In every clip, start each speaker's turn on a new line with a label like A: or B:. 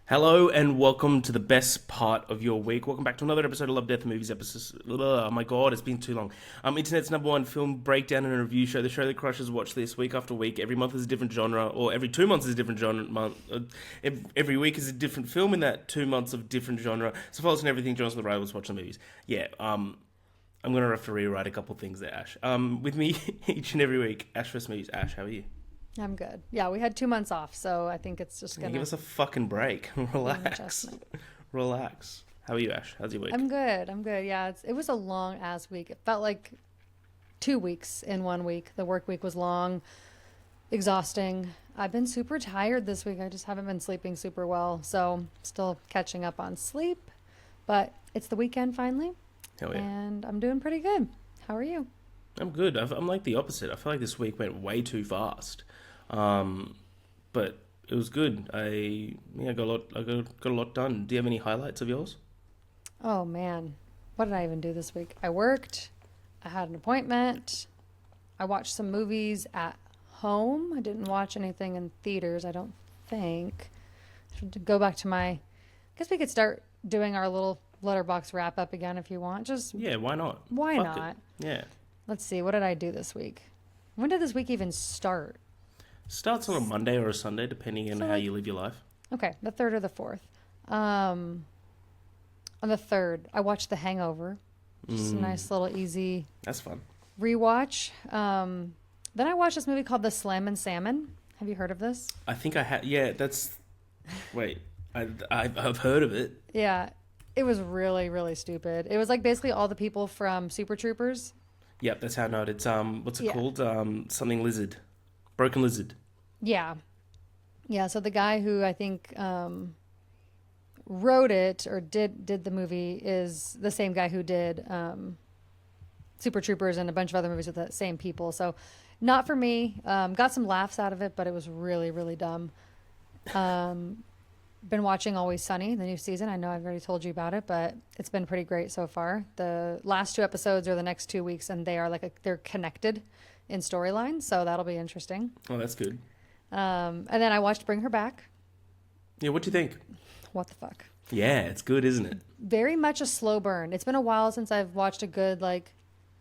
A: Hello and welcome to the best part of your week. Welcome back to another episode of Love, Death, and Movies. Oh my god, it's been too long. Internet's number one film breakdown and review show. The show that crushes watch this week after week. Every month is a different genre, or every 2 months is a different genre. Every week is a different film in that 2 months of different genre. So follow us on everything. Join us on the rivals. Watch the movies. Yeah. I'm gonna have to rewrite a couple things there, Ash. With me each and every week, Ash vs Movies. Ash, how are you?
B: I'm good. Yeah, we had 2 months off, so I think it's just gonna
A: Give us a fucking break. Relax. Relax. How are you, Ash? How's your week?
B: I'm good. Yeah, it was a long ass week. It felt like 2 weeks in 1 week. The work week was long, exhausting. I've been super tired this week. I just haven't been sleeping super well, so still catching up on sleep. But it's the weekend finally,
A: Hell yeah.
B: and I'm doing pretty good. How are you?
A: I'm good. I'm like the opposite. I feel like this week went way too fast. But it was good. I got a lot done. Do you have any highlights of yours?
B: Oh man, what did I even do this week? I worked. I had an appointment. I watched some movies at home. I didn't watch anything in theaters, I don't think. To go back to I guess we could start doing our little letterbox wrap up again if you want.
A: Yeah, why not?
B: Why
A: Fuck
B: not?
A: it. Yeah.
B: Let's see. What did I do this week? When did this week even start?
A: Starts on a Monday or a Sunday, depending on how you live your life.
B: Okay, the 3rd or the 4th. On the 3rd, I watched The Hangover. Just a nice little easy
A: That's fun.
B: rewatch. Then I watched this movie called The Slam and Salmon. Have you heard of this?
A: I think I had. Yeah, that's. Wait, I've heard of it.
B: Yeah, it was really, really stupid. It was like basically all the people from Super Troopers.
A: Yep, that's how I know it. It's what's it
B: Yeah.
A: called? Something lizard, broken lizard.
B: Yeah. Yeah, so the guy who I think wrote it or did the movie is the same guy who did Super Troopers and a bunch of other movies with the same people. So not for me. Got some laughs out of it, but it was really, really dumb. Been watching Always Sunny, the new season. I know I've already told you about it, but it's been pretty great so far. The last 2 episodes are the next 2 weeks, and they are they're connected in storylines, so that'll be interesting.
A: Oh, that's good.
B: And then I watched Bring Her Back.
A: Yeah, what do you think?
B: What the fuck?
A: Yeah, it's good, isn't it?
B: Very much a slow burn. It's been a while since I've watched a good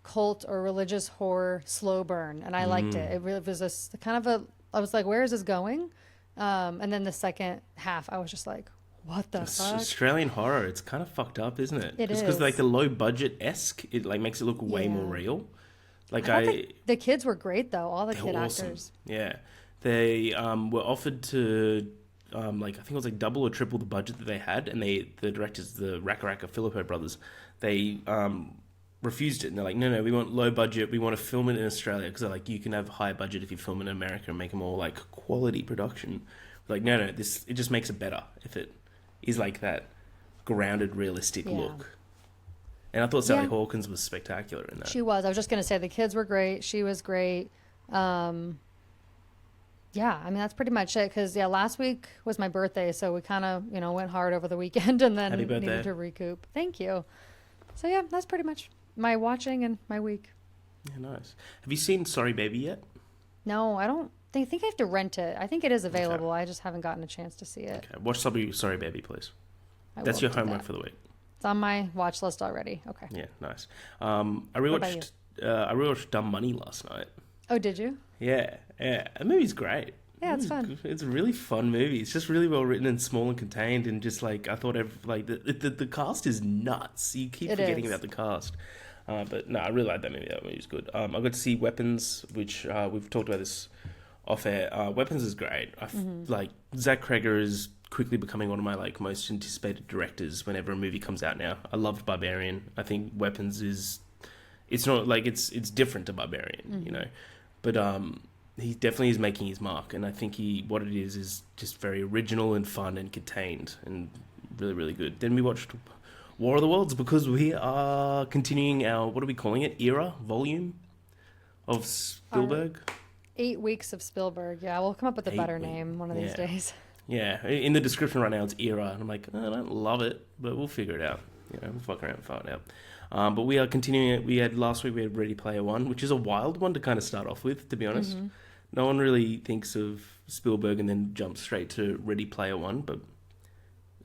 B: cult or religious horror slow burn, and I liked it. It really was a kind of I was like, where is this going? And then the second half, I was just like, what the fuck?
A: Australian horror, it's kind of fucked up, isn't it?
B: It
A: Just because
B: is.
A: the low budget-esque, it makes it look way more real.
B: The kids were great though, all the
A: they're
B: kid
A: awesome.
B: actors.
A: Yeah. They were offered to I think it was double or triple the budget that they had, and the directors, the Raka Filippo brothers, they refused it, and they're like, no, we want low budget, we want to film it in Australia, because they're like, you can have high budget if you film in America and make a more quality production. Like, no, it just makes it better if it is that grounded, realistic look. And I thought Sally Hawkins was spectacular in that.
B: She was. I was just gonna say the kids were great. She was great. Yeah, I mean that's pretty much it. Because last week was my birthday, so we kind of went hard over the weekend, and then
A: Happy birthday.
B: needed to recoup. Thank you. So yeah, that's pretty much my watching and my week.
A: Yeah, nice. Have you seen Sorry Baby yet?
B: No, I don't. They think I have to rent it. I think it is available. Okay. I just haven't gotten a chance to see it.
A: Okay, watch Sorry Baby, please. That's your homework for the week.
B: It's on my watch list already. Okay.
A: Yeah, nice. I rewatched Dumb Money last night.
B: Oh, did you?
A: Yeah. The movie's great.
B: Yeah, it's fun.
A: It's a really fun movie. It's just really well written and small and contained, and just I thought the cast is nuts. You keep forgetting about the cast. But no, I really like that movie. That movie's good. I got to see Weapons, which we've talked about this off air. Weapons is great. Zach Cregger is quickly becoming one of my most anticipated directors whenever a movie comes out now. I loved Barbarian. I think Weapons is, it's not it's different to Barbarian, but he definitely is making his mark, and I think what it is just very original and fun and contained and really, really good. Then we watched War of the Worlds, because we are continuing our, what are we calling it, volume of Spielberg.
B: 8 weeks of Spielberg. Yeah, we'll come up with a better name one of these days.
A: Yeah, in the description right now it's era, and I'm like, I don't love it, but we'll figure it out. We'll fuck around and find out. But we are continuing it. Last week we had Ready Player One, which is a wild one to kind of start off with, to be honest. Mm-hmm. No one really thinks of Spielberg and then jumps straight to Ready Player One, but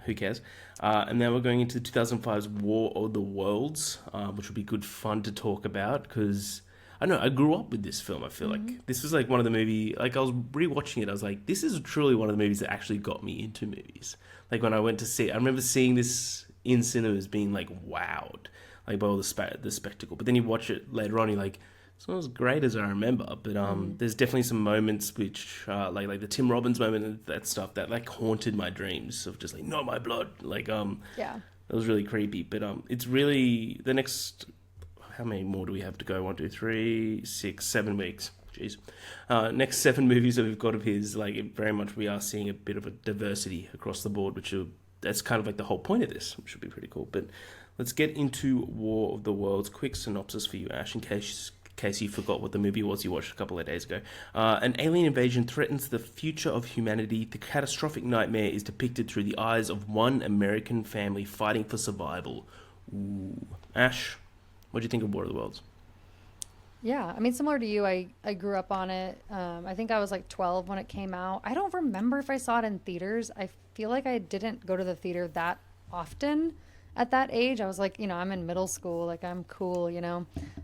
A: who cares? And then we're going into 2005's War of the Worlds, which will be good fun to talk about because I don't know, I grew up with this film. I feel like this was like one of the movie. Like I was rewatching it, I was like, this is truly one of the movies that actually got me into movies. Like when I went to see it, I remember seeing this in cinemas, being like wowed, like by all the spectacle. But then you watch it later on, you're like, it's not as great as I remember. But there's definitely some moments which, like the Tim Robbins moment and that stuff that like haunted my dreams of just like, not my blood. Like
B: Yeah.
A: it was really creepy. But it's really the next. How many more do we have to go? 1, 2, 3, 6, 7 weeks. Jeez. Next 7 movies that we've got of his, like very much we are seeing a bit of a diversity across the board, that's kind of like the whole point of this, which would be pretty cool. But let's get into War of the Worlds. Quick synopsis for you, Ash, in case you forgot what the movie was you watched a couple of days ago. An alien invasion threatens the future of humanity. The catastrophic nightmare is depicted through the eyes of one American family fighting for survival. Ooh. Ash, what do you think of War of the Worlds?
B: Yeah, I mean, similar to you, I grew up on it. I think I was like 12 when it came out. I don't remember if I saw it in theaters. I feel like I didn't go to the theater that often at that age. I was like, I'm in middle school, like I'm cool,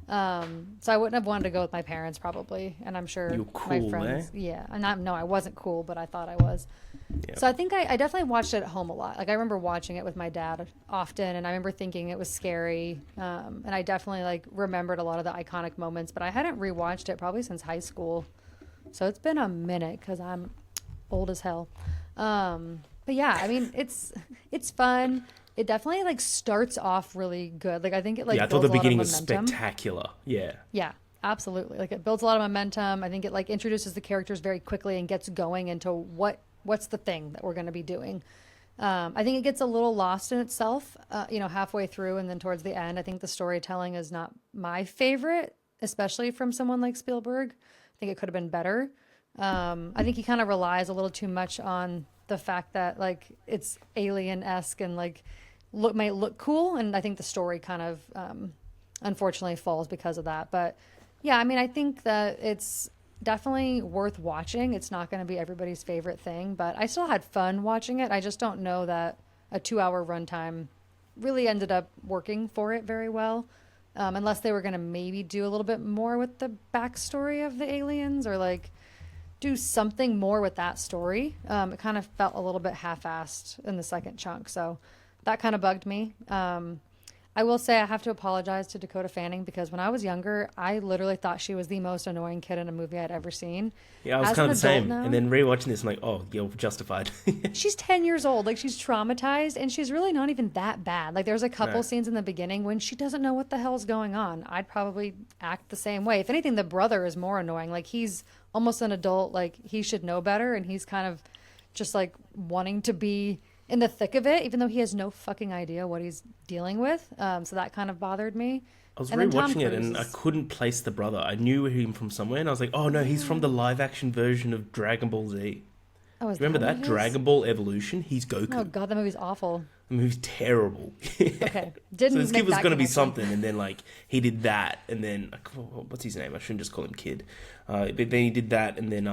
B: So I wouldn't have wanted to go with my parents probably, and I'm sure
A: You're cool,
B: my friends.
A: eh?
B: Yeah, and no, I wasn't cool, but I thought I was.
A: Yeah.
B: So I think I definitely watched it at home a lot. Like I remember watching it with my dad often, and I remember thinking it was scary. And I definitely like remembered a lot of the iconic moments, but I hadn't rewatched it probably since high school. So it's been a minute because I'm old as hell. But yeah, I mean it's fun. It definitely like starts off really good. Like I think it like
A: I thought
B: builds
A: the beginning
B: a lot
A: was
B: of momentum.
A: spectacular. Yeah.
B: Yeah, absolutely. Like it builds a lot of momentum. I think it like introduces the characters very quickly and gets going into what's the thing that we're going to be doing. I think it gets a little lost in itself, halfway through and then towards the end. I think the storytelling is not my favorite, especially from someone like Spielberg. I think it could have been better. I think he kind of relies a little too much on the fact that like it's alien-esque and like might look cool, and I think the story kind of unfortunately falls because of that. But yeah, I mean, I think that it's definitely worth watching. It's not going to be everybody's favorite thing, but I still had fun watching it. I just don't know that a 2-hour runtime really ended up working for it very well, unless they were going to maybe do a little bit more with the backstory of the aliens or like do something more with that story. It kind of felt a little bit half-assed in the second chunk, so that kind of bugged me. I will say I have to apologize to Dakota Fanning because when I was younger, I literally thought she was the most annoying kid in a movie I'd ever seen.
A: Yeah, I was kind of the same. Now, and then rewatching this, I'm like, oh, you're justified.
B: She's 10 years old. Like, she's traumatized, and she's really not even that bad. Like, there's a couple scenes in the beginning when she doesn't know what the hell's going on. I'd probably act the same way. If anything, the brother is more annoying. Like, he's almost an adult. Like, he should know better, and he's kind of just, like, wanting to be in the thick of it, even though he has no fucking idea what he's dealing with. So that kind of bothered me.
A: I was rewatching it and I couldn't place the brother. I knew him from somewhere and I was like, oh no, he's from the live action version of Dragon Ball Z.
B: Oh,
A: remember that? Dragon Ball Evolution? He's Goku.
B: Oh god, that movie's awful.
A: The movie's terrible.
B: Okay. Didn't
A: so this kid was
B: going to
A: be something, and then like he did that, and then what's his name? I shouldn't just call him Kid. But then he did that, and then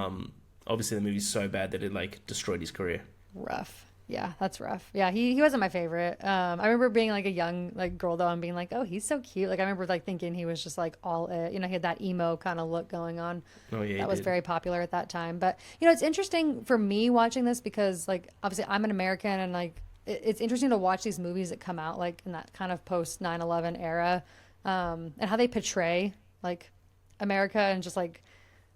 A: obviously the movie's so bad that it like destroyed his career.
B: Rough. Yeah, that's rough. Yeah, he wasn't my favorite. I remember being like a young like girl though and being like, oh, he's so cute. Like I remember like thinking he was just like all it. He had that emo kind of look going on.
A: Oh yeah,
B: that was very popular at that time. But it's interesting for me watching this because like obviously I'm an American and like it's interesting to watch these movies that come out like in that kind of post 9/11 era, and how they portray like America and just like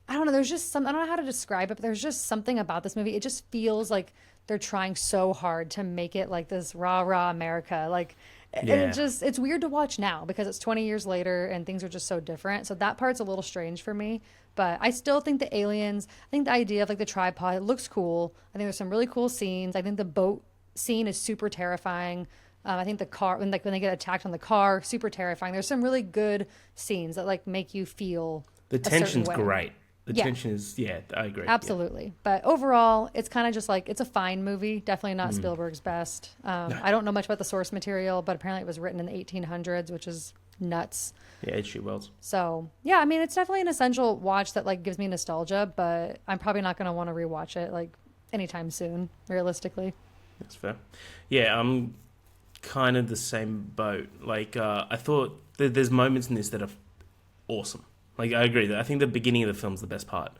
B: I don't know. There's just I don't know how to describe it, but there's just something about this movie. It just feels like they're trying so hard to make it like this rah America. Like, yeah. And it's weird to watch now because it's 20 years later and things are just so different. So that part's a little strange for me, but I still think the aliens, I think the idea of like the tripod, it looks cool. I think there's some really cool scenes. I think the boat scene is super terrifying. I think the car, when they get attacked on the car, super terrifying. There's some really good scenes that like make you feel
A: the tension's great. The tension is, I agree.
B: Absolutely. Yeah. But overall, it's kind of just like, it's a fine movie. Definitely not Spielberg's best. I don't know much about the source material, but apparently it was written in the 1800s, which is nuts.
A: Yeah, H.G. Wells.
B: So, yeah, I mean, it's definitely an essential watch that like gives me nostalgia, but I'm probably not going to want to rewatch it like anytime soon, realistically.
A: That's fair. Yeah, I'm kind of the same boat. Like, I thought there's moments in this that are awesome. Like, I agree that I think the beginning of the film's the best part.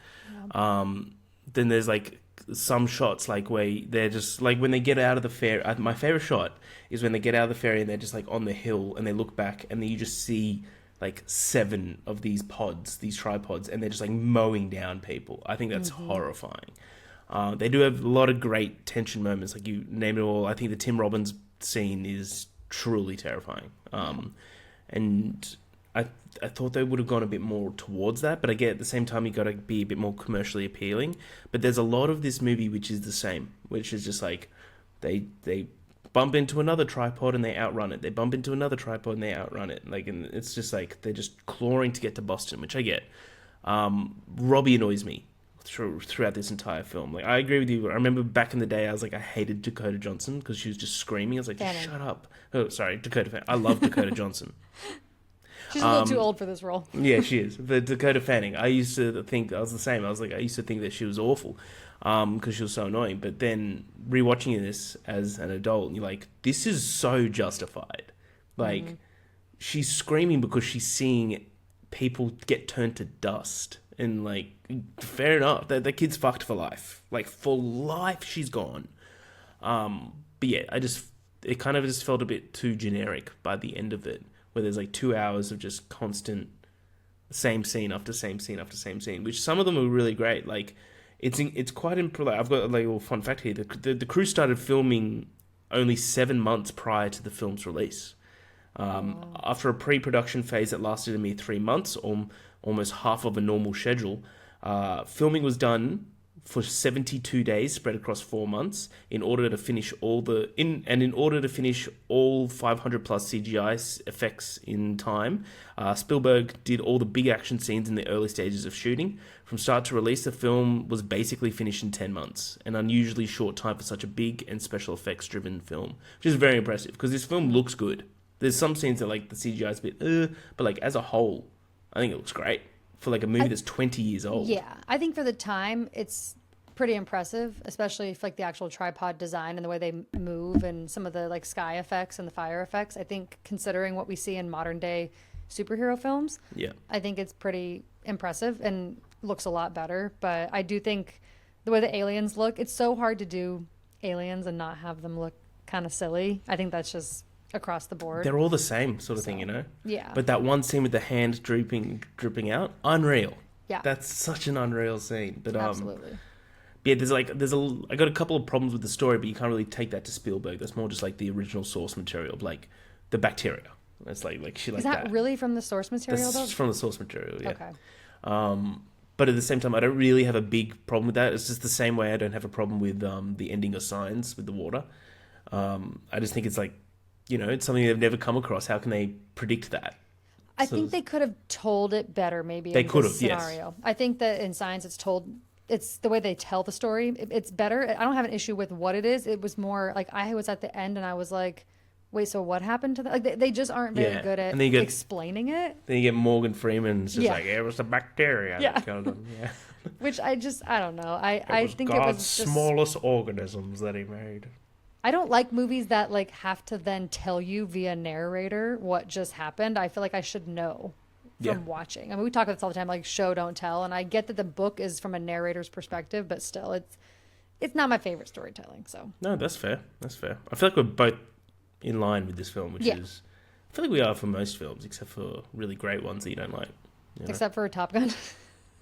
A: Then there's like some shots like where they're just like when they get out of the ferry. My favorite shot is when they get out of the ferry and they're just like on the hill and they look back and then you just see like 7 of these pods, these tripods, and they're just like mowing down people. I think that's horrifying. They do have a lot of great tension moments, like you named it all. I think the Tim Robbins scene is truly terrifying. And I thought they would have gone a bit more towards that, but I get at the same time you got to be a bit more commercially appealing. But there's a lot of this movie which is the same, which is just like they bump into another tripod and they outrun it. They bump into another tripod and they outrun it. Like, and it's just like they're just clawing to get to Boston, which I get. Robbie annoys me throughout this entire film. Like, I agree with you. I remember back in the day, I was like, I hated Dakota Johnson because she was just screaming. I was like, just shut up. Oh, sorry, Dakota Fanning. I love Dakota Johnson.
B: She's a little too old for this role.
A: Yeah, she is. But Dakota Fanning, I used to think I was the same. I used to think that she was awful because she was so annoying. But then rewatching this as an adult, you're like, this is so justified. Like, she's screaming because she's seeing people get turned to dust. And, like, fair enough. The kid's fucked for life. Like, for life, she's gone. But yeah, it kind of just felt a bit too generic by the end of it, where there's like 2 hours of just constant same scene after same scene after same scene, which some of them are really great. Like, it's quite impressive. I've got a little fun fact here. The crew started filming only 7 months prior to the film's release. After a pre-production phase that lasted a mere 3 months, or almost half of a normal schedule, filming was done for 72 days spread across 4 months in order to finish all 500 plus CGI effects in time. Spielberg did all the big action scenes in the early stages of shooting. From start to release, the film was basically finished in 10 months, an unusually short time for such a big and special effects driven film, which is very impressive because this film looks good. There's some scenes that like the CGI is a bit but like as a whole, I think it looks great for like a movie that's 20 years old.
B: Yeah, I think for the time it's pretty impressive, especially for like the actual tripod design and the way they move and some of the like sky effects and the fire effects. I think considering what we see in modern day superhero films, I think it's pretty impressive and looks a lot better. But I do think the way the aliens look, it's so hard to do aliens and not have them look kind of silly. I think that's just across the board.
A: They're all the same sort of thing, you know?
B: Yeah.
A: But that one scene with the hand dripping out, unreal.
B: Yeah.
A: That's such an unreal scene. But
B: absolutely.
A: yeah, I got a couple of problems with the story, but you can't really take that to Spielberg. That's more just like the original source material, like the bacteria. It's like shit like that.
B: Is that really from the source material, though?
A: That's from the source material, yeah.
B: Okay.
A: But at the same time, I don't really have a big problem with that. It's just the same way I don't have a problem with the ending of Signs with the water. I just think it's like, you know, it's something they've never come across. How can they predict that?
B: I think they could have told it better, maybe.
A: They
B: in
A: could
B: this
A: have, yes.
B: scenario. I think that in Signs, it's the way they tell the story. It's better. I don't have an issue with what it is. It was more like I was at the end and I was like, wait, so what happened to that? Like they just aren't very good at explaining it.
A: Then you get Morgan Freeman's just like, it was the bacteria.
B: Yeah.
A: That killed him. Yeah.
B: Which I don't know. I think
A: God's
B: it was just
A: smallest organisms that he made.
B: I don't like movies that like have to then tell you via narrator what just happened. I feel like I should know from watching. I mean, we talk about this all the time, like show, don't tell. And I get that the book is from a narrator's perspective, but still, it's not my favorite storytelling. So
A: no, that's fair. That's fair. I feel like we're both in line with this film, which is, I feel like we are for most films, except for really great ones that you don't like. You know?
B: Except for Top Gun.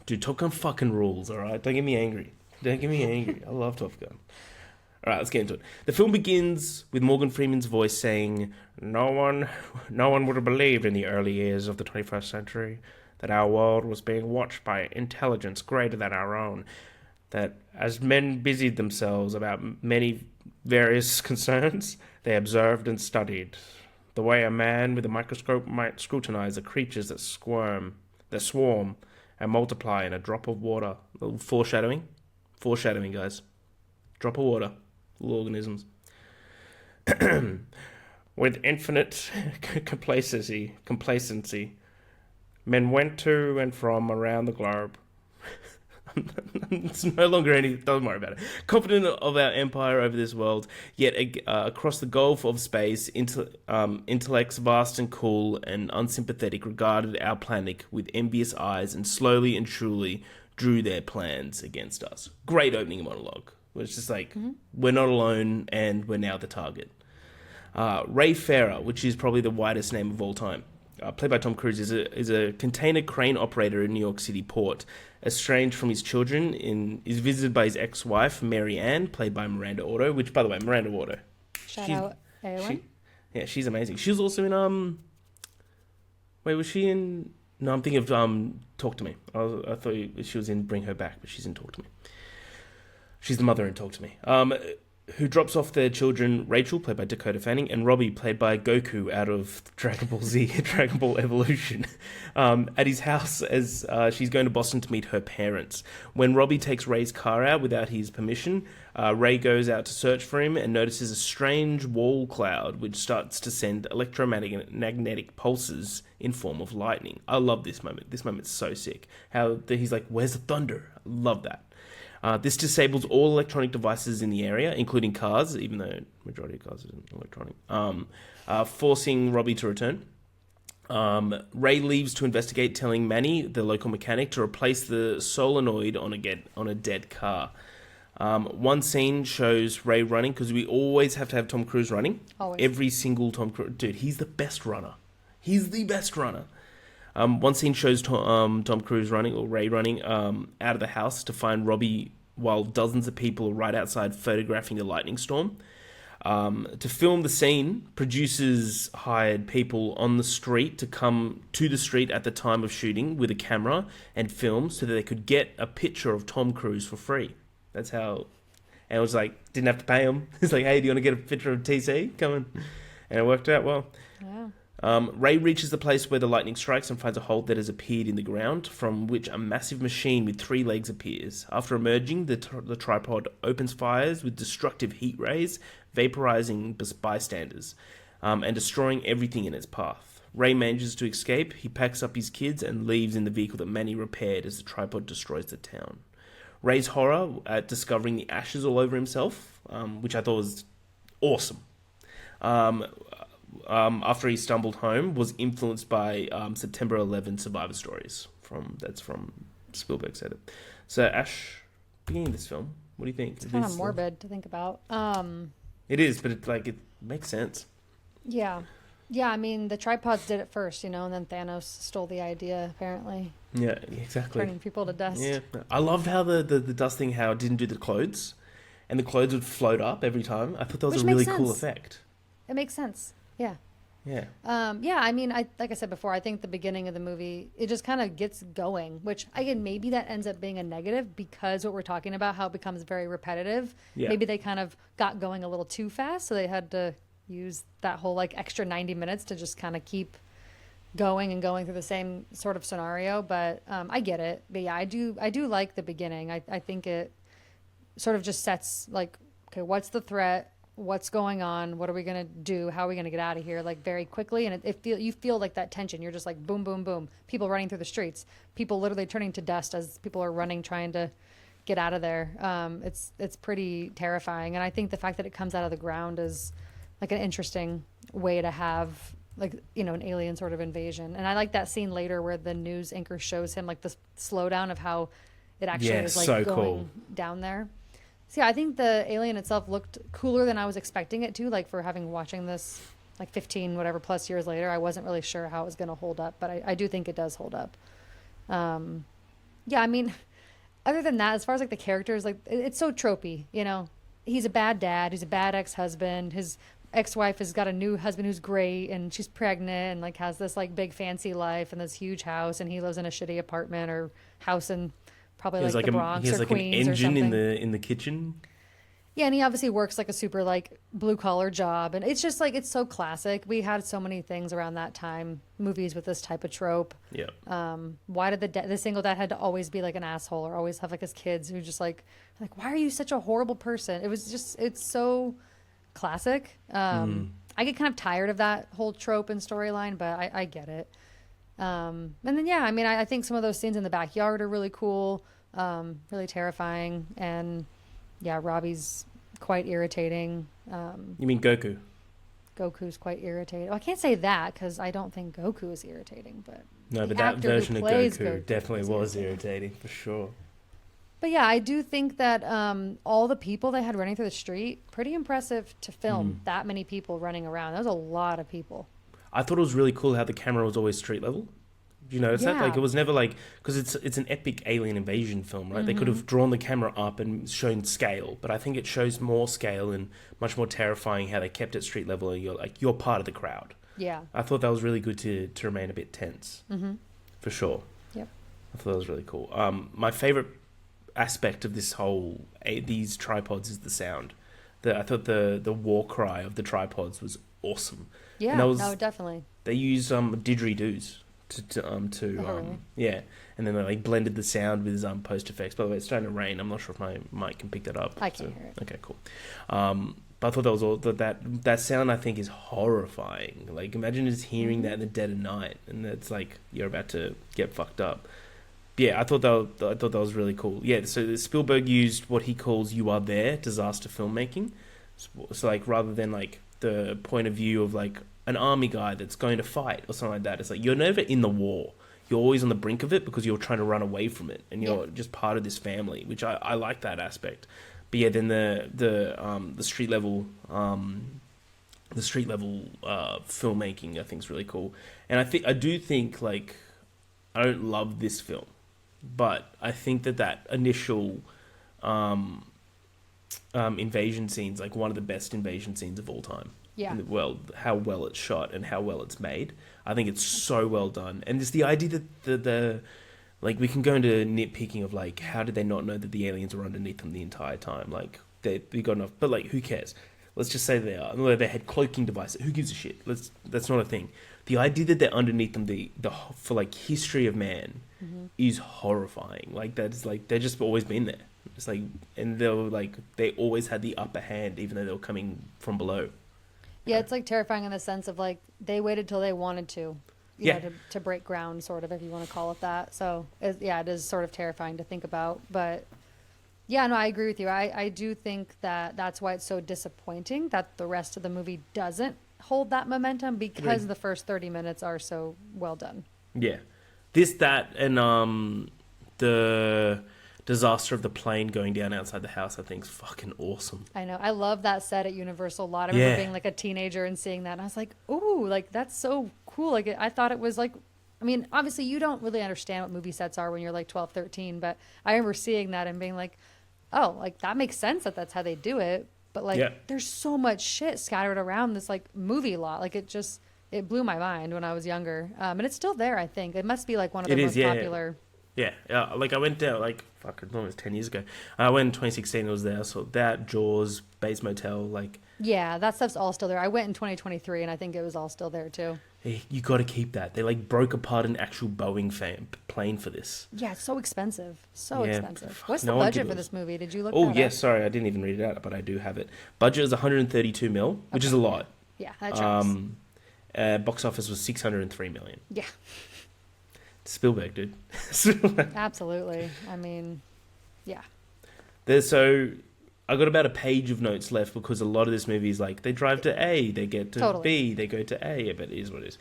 A: Dude, Top Gun fucking rules, all right? Don't get me angry. I love Top Gun. All right, let's get into it. The film begins with Morgan Freeman's voice saying, No one would have believed in the early years of the 21st century that our world was being watched by intelligence greater than our own, that as men busied themselves about many various concerns, they observed and studied the way a man with a microscope might scrutinize the creatures that swarm, and multiply in a drop of water. A little foreshadowing, guys. Drop of water. Little organisms. With infinite complacency, men went to and from around the globe. I'm It's no longer any. Don't worry about it. Confident of our empire over this world, yet across the gulf of space, intellects vast and cool and unsympathetic regarded our planet with envious eyes, and slowly and surely drew their plans against us. Great opening monologue. It's just like we're not alone, and we're now the target. Ray Farah, which is probably the widest name of all time, played by Tom Cruise, is a container crane operator in New York City port. Estranged from his children, is visited by his ex-wife, Mary Ann, played by Miranda Otto, which, by the way, Miranda Otto.
B: Shout out everyone.
A: Yeah, she's amazing. She was also in, wait, was she in... No, I'm thinking of Talk to Me. I thought she was in Bring Her Back, but she's in Talk to Me. She's the mother in Talk to Me. Who drops off their children, Rachel, played by Dakota Fanning, and Robbie, played by Goku out of Dragon Ball Z, Dragon Ball Evolution, at his house as she's going to Boston to meet her parents. When Robbie takes Ray's car out without his permission, Ray goes out to search for him and notices a strange wall cloud which starts to send electromagnetic pulses in form of lightning. I love this moment. This moment's so sick. How he's like, where's the thunder? I love that. This disables all electronic devices in the area, including cars, even though majority of cars isn't electronic, forcing Robbie to return. Ray leaves to investigate, telling Manny, the local mechanic, to replace the solenoid on a dead car. One scene shows Ray running, because we always have to have Tom Cruise running.
B: Always.
A: Every single Tom Cruise... Dude, he's the best runner. He's the best runner. One scene shows Tom Cruise running, or Ray running, out of the house to find Robbie while dozens of people are right outside photographing the lightning storm. To film the scene, producers hired people on the street to come to the street at the time of shooting with a camera and film so that they could get a picture of Tom Cruise for free. That's how... And it was like, didn't have to pay him. It's like, hey, do you want to get a picture of TC? Come on. And it worked out well.
B: Yeah.
A: Ray reaches the place where the lightning strikes and finds a hole that has appeared in the ground, from which a massive machine with 3 legs appears. After emerging, the tripod opens fires with destructive heat rays, vaporizing bystanders, and destroying everything in its path. Ray manages to escape. He packs up his kids and leaves in the vehicle that Manny repaired as the tripod destroys the town. Ray's horror at discovering the ashes all over himself, which I thought was awesome. After he stumbled home, was influenced by September 11 survivor stories. That's from Spielberg said it. So Ash, beginning of this film, what do you think?
B: It's kind of morbid to think about.
A: It is, but it makes sense.
B: Yeah. Yeah, I mean, the tripods did it first, and then Thanos stole the idea, apparently.
A: Yeah, exactly.
B: Turning people to dust.
A: Yeah. I loved how the dust thing, how it didn't do the clothes, and the clothes would float up every time. I thought that was a really cool effect.
B: It makes sense. Yeah.
A: Yeah.
B: Yeah, I mean, like I said before, I think the beginning of the movie, it just kind of gets going, which, again, maybe that ends up being a negative because what we're talking about, how it becomes very repetitive. Yeah. Maybe they kind of got going a little too fast, so they had to use that whole, extra 90 minutes to just kind of keep going and going through the same sort of scenario. But I get it. But, yeah, I do like the beginning. I think it sort of just sets, okay, what's the threat? What's going on? What are we going to do? How are we going to get out of here? Very quickly. And you feel like that tension. You're just like boom, boom, boom. People running through the streets. People literally turning to dust as people are running, trying to get out of there. It's pretty terrifying. And I think the fact that it comes out of the ground is an interesting way to have an alien sort of invasion. And I like that scene later where the news anchor shows him the slowdown of how it actually is so going cool. down there. So yeah, I think the alien itself looked cooler than I was expecting it to. For watching this 15 whatever plus years later, I wasn't really sure how it was going to hold up, but I do think it does hold up. Yeah, I mean, other than that, as far as the characters, it's so tropey. He's a bad dad. He's a bad ex-husband. His ex-wife has got a new husband who's great, and she's pregnant and has this big fancy life and this huge house, and he lives in a shitty apartment or house in probably the Bronx or Queens or something. He has an engine
A: in the kitchen.
B: Yeah, and he obviously works a super blue collar job, and it's just it's so classic. We had so many things around that time, movies with this type of trope.
A: Yeah.
B: Why did the single dad had to always be an asshole or always have his kids who just why are you such a horrible person? It's so classic. I get kind of tired of that whole trope and storyline, but I get it. And then, yeah, I mean, I think some of those scenes in the backyard are really cool. Really terrifying. And yeah, Robbie's quite irritating.
A: You mean Goku?
B: Goku's quite irritating. Well, I can't say that because I don't think Goku is irritating, but
A: No,
B: the
A: but that
B: actor who
A: version of
B: plays
A: Goku definitely
B: is
A: was irritating for sure.
B: But yeah, I do think that all the people they had running through the street, pretty impressive to film that many people running around. That was a lot of people.
A: I thought it was really cool how the camera was always street level. Did you notice that?
B: Yeah.
A: Like, it was never like... Because it's an epic alien invasion film, right? They could have drawn the camera up and shown scale, but I think it shows more scale and much more terrifying how they kept it street level and you're part of the crowd.
B: Yeah.
A: I thought that was really good to remain a bit tense. For sure.
B: Yep.
A: I thought that was really cool. My favourite aspect of this whole... these tripods is the sound. I thought the war cry of the tripods was awesome.
B: Yeah, no, definitely.
A: They use didgeridoos yeah, and then they like blended the sound with post effects. By the way, it's starting to rain. I'm not sure if my mic can pick that up.
B: I can hear it.
A: Okay, cool. But I thought that was all that sound. I think is horrifying. Like, imagine just hearing that in the dead of night, and it's like you're about to get fucked up. Yeah, I thought that was really cool. Yeah, so Spielberg used what he calls "you are there" disaster filmmaking. So like, rather than like the point of view of like an army guy that's going to fight or something like that, it's like you're never in the war. You're always on the brink of it because you're trying to run away from it, and you're just part of this family, which I like that aspect. But yeah, then the street level filmmaking I think is really cool, and I do think like I don't love this film, but I think that initial invasion scene's like one of the best invasion scenes of all time.
B: Yeah.
A: Well, how well it's shot and how well it's made. I think it's so well done. And it's the idea that the like, we can go into nitpicking of like, how did they not know that the aliens were underneath them the entire time? Like, they got enough, but like, who cares? Let's just say they are. They had cloaking devices. Who gives a shit? That's not a thing. The idea that they're underneath them, for like history of man, is horrifying. Like, that's like they've just always been there. It's like, and they always had the upper hand, even though they were coming from below.
B: Yeah, it's like terrifying in the sense of like they waited till they wanted to, you know, to break ground, sort of, if you want to call it that. So it is sort of terrifying to think about. But yeah, no, I agree with you. I do think that's why it's so disappointing that the rest of the movie doesn't hold that momentum, because the first 30 minutes are so well done. Yeah,
A: and the disaster of the plane going down outside the house, I think, is fucking awesome.
B: I know. I love that set at Universal a lot. I remember being like a teenager and seeing that, and I was like, ooh, like that's so cool. Like, I thought it was like, I mean, obviously you don't really understand what movie sets are when you're like 12, 13, but I remember seeing that and being like, oh, like that makes sense that that's how they do it. But like, there's so much shit scattered around this like movie lot. Like, it blew my mind when I was younger. And it's still there, I think. It must be like one of the most popular.
A: Yeah, like I went down, like, fuck, it was 10 years ago. I went in 2016, it was there. So that, Jaws, Bates Motel, like...
B: Yeah, that stuff's all still there. I went in 2023, and I think it was all still there, too.
A: Hey, you got to keep that. They, like, broke apart an actual Boeing plane for this.
B: Yeah, it's so expensive. So expensive. What's the budget for this movie? Did you look that up?
A: Yes, sorry, I didn't even read it out, but I do have it. Budget is 132 mil, which is a lot.
B: Yeah, that tracks.
A: Box office was 603 million.
B: Yeah.
A: Spielberg, dude.
B: Absolutely. I mean, yeah.
A: So I got about a page of notes left because a lot of this movie is like they drive to A, they get to B, they go to A, but it is what it is.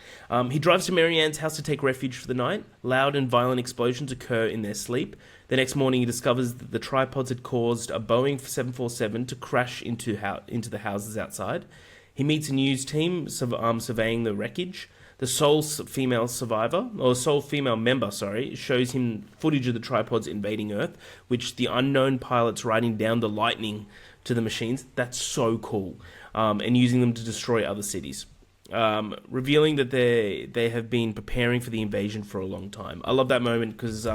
A: He drives to Marianne's house to take refuge for the night. Loud and violent explosions occur in their sleep. The next morning, he discovers that the tripods had caused a Boeing 747 to crash into the houses outside. He meets a news team surveying the wreckage. The sole female member, shows him footage of the tripods invading Earth, which the unknown pilot's writing down the lightning to the machines. That's so cool. And using them to destroy other cities. Revealing that they have been preparing for the invasion for a long time. I love that moment because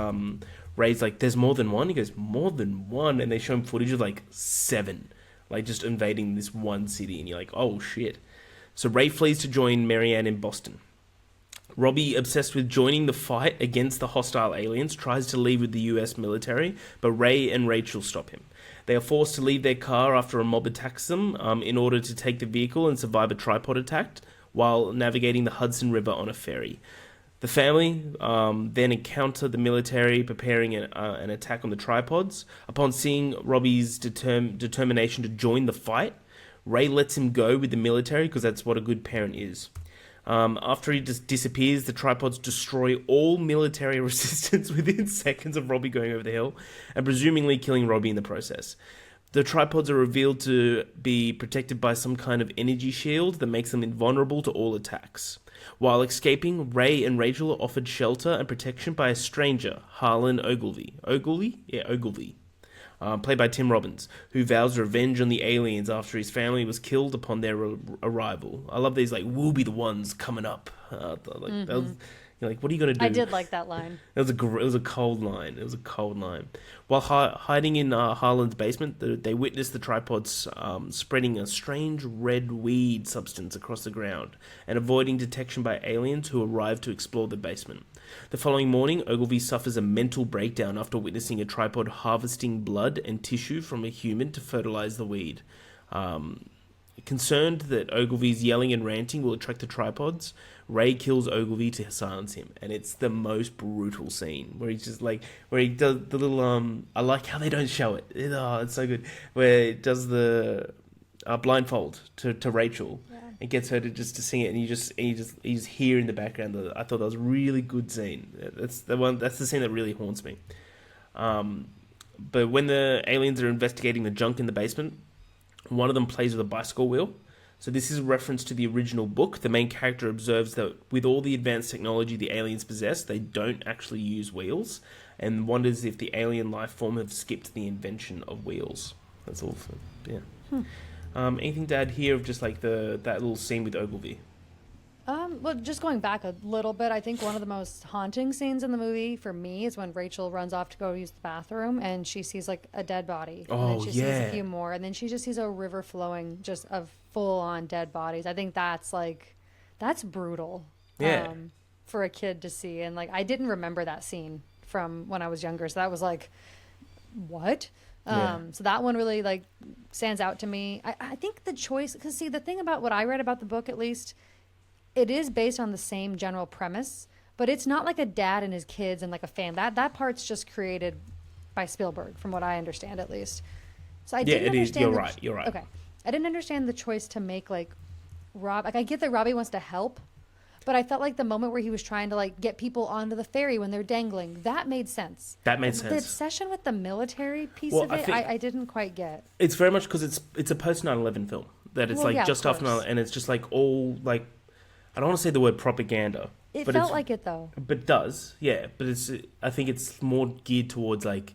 A: Ray's like, there's more than one? He goes, more than one? And they show him footage of like 7, like just invading this one city. And you're like, oh shit. So Ray flees to join Marianne in Boston. Robbie, obsessed with joining the fight against the hostile aliens, tries to leave with the US military, but Ray and Rachel stop him. They are forced to leave their car after a mob attacks them in order to take the vehicle and survive a tripod attack while navigating the Hudson River on a ferry. The family then encounter the military preparing an attack on the tripods. Upon seeing Robbie's determination to join the fight, Ray lets him go with the military because that's what a good parent is. After he just disappears, the tripods destroy all military resistance within seconds of Robbie going over the hill, and presumably killing Robbie in the process. The tripods are revealed to be protected by some kind of energy shield that makes them invulnerable to all attacks. While escaping, Ray and Rachel are offered shelter and protection by a stranger, Harlan Ogilvy. Ogilvy? Yeah, Ogilvy. Played by Tim Robbins, who vows revenge on the aliens after his family was killed upon their arrival. I love these, like, we'll be the ones coming up. That was, you're like, what are you going to do?
B: I did like that line.
A: It was a cold line. It was a cold line. While hiding in Harlan's basement, they witnessed the tripods spreading a strange red weed substance across the ground and avoiding detection by aliens who arrived to explore the basement. The following morning, Ogilvy suffers a mental breakdown after witnessing a tripod harvesting blood and tissue from a human to fertilize the weed. Concerned that Ogilvy's yelling and ranting will attract the tripods, Ray kills Ogilvy to silence him, and it's the most brutal scene where he's just like, where he does the little I like how they don't show it. It's so good. Where he does the blindfold to Rachel. Yeah. And gets her to sing it, and you just hear in the background. I thought that was a really good scene. That's the scene that really haunts me. But when the aliens are investigating the junk in the basement, one of them plays with a bicycle wheel. So this is a reference to the original book. The main character observes that with all the advanced technology the aliens possess, they don't actually use wheels, and wonders if the alien life form have skipped the invention of wheels. That's all. Yeah. Anything to add here of just like that little scene with Ogilvy?
B: Well, just going back a little bit, I think one of the most haunting scenes in the movie for me is when Rachel runs off to go use the bathroom and she sees like a dead body. And then she sees a few more, and then she just sees a river flowing just of full-on dead bodies. I think that's brutal.
A: Yeah.
B: For a kid to see, and like I didn't remember that scene from when I was younger, so that was like, what? So that one really like stands out to me. I think the choice, because see, the thing about what I read about the book, at least, it is based on the same general premise, but it's not like a dad and his kids and like a fam. That part's just created by Spielberg, from what I understand, at least. So I didn't understand.
A: You're right.
B: Okay, I didn't understand the choice to make like I get that Robbie wants to help, but I felt like the moment where he was trying to like get people onto the ferry when they're dangling, that made sense. The obsession with the military piece of it, I didn't quite get.
A: It's very much because it's a post 9/11 film that it's just after 9/11, and it's just like all like, I don't want to say the word propaganda.
B: It felt like it though.
A: But it does, yeah. But I think it's more geared towards like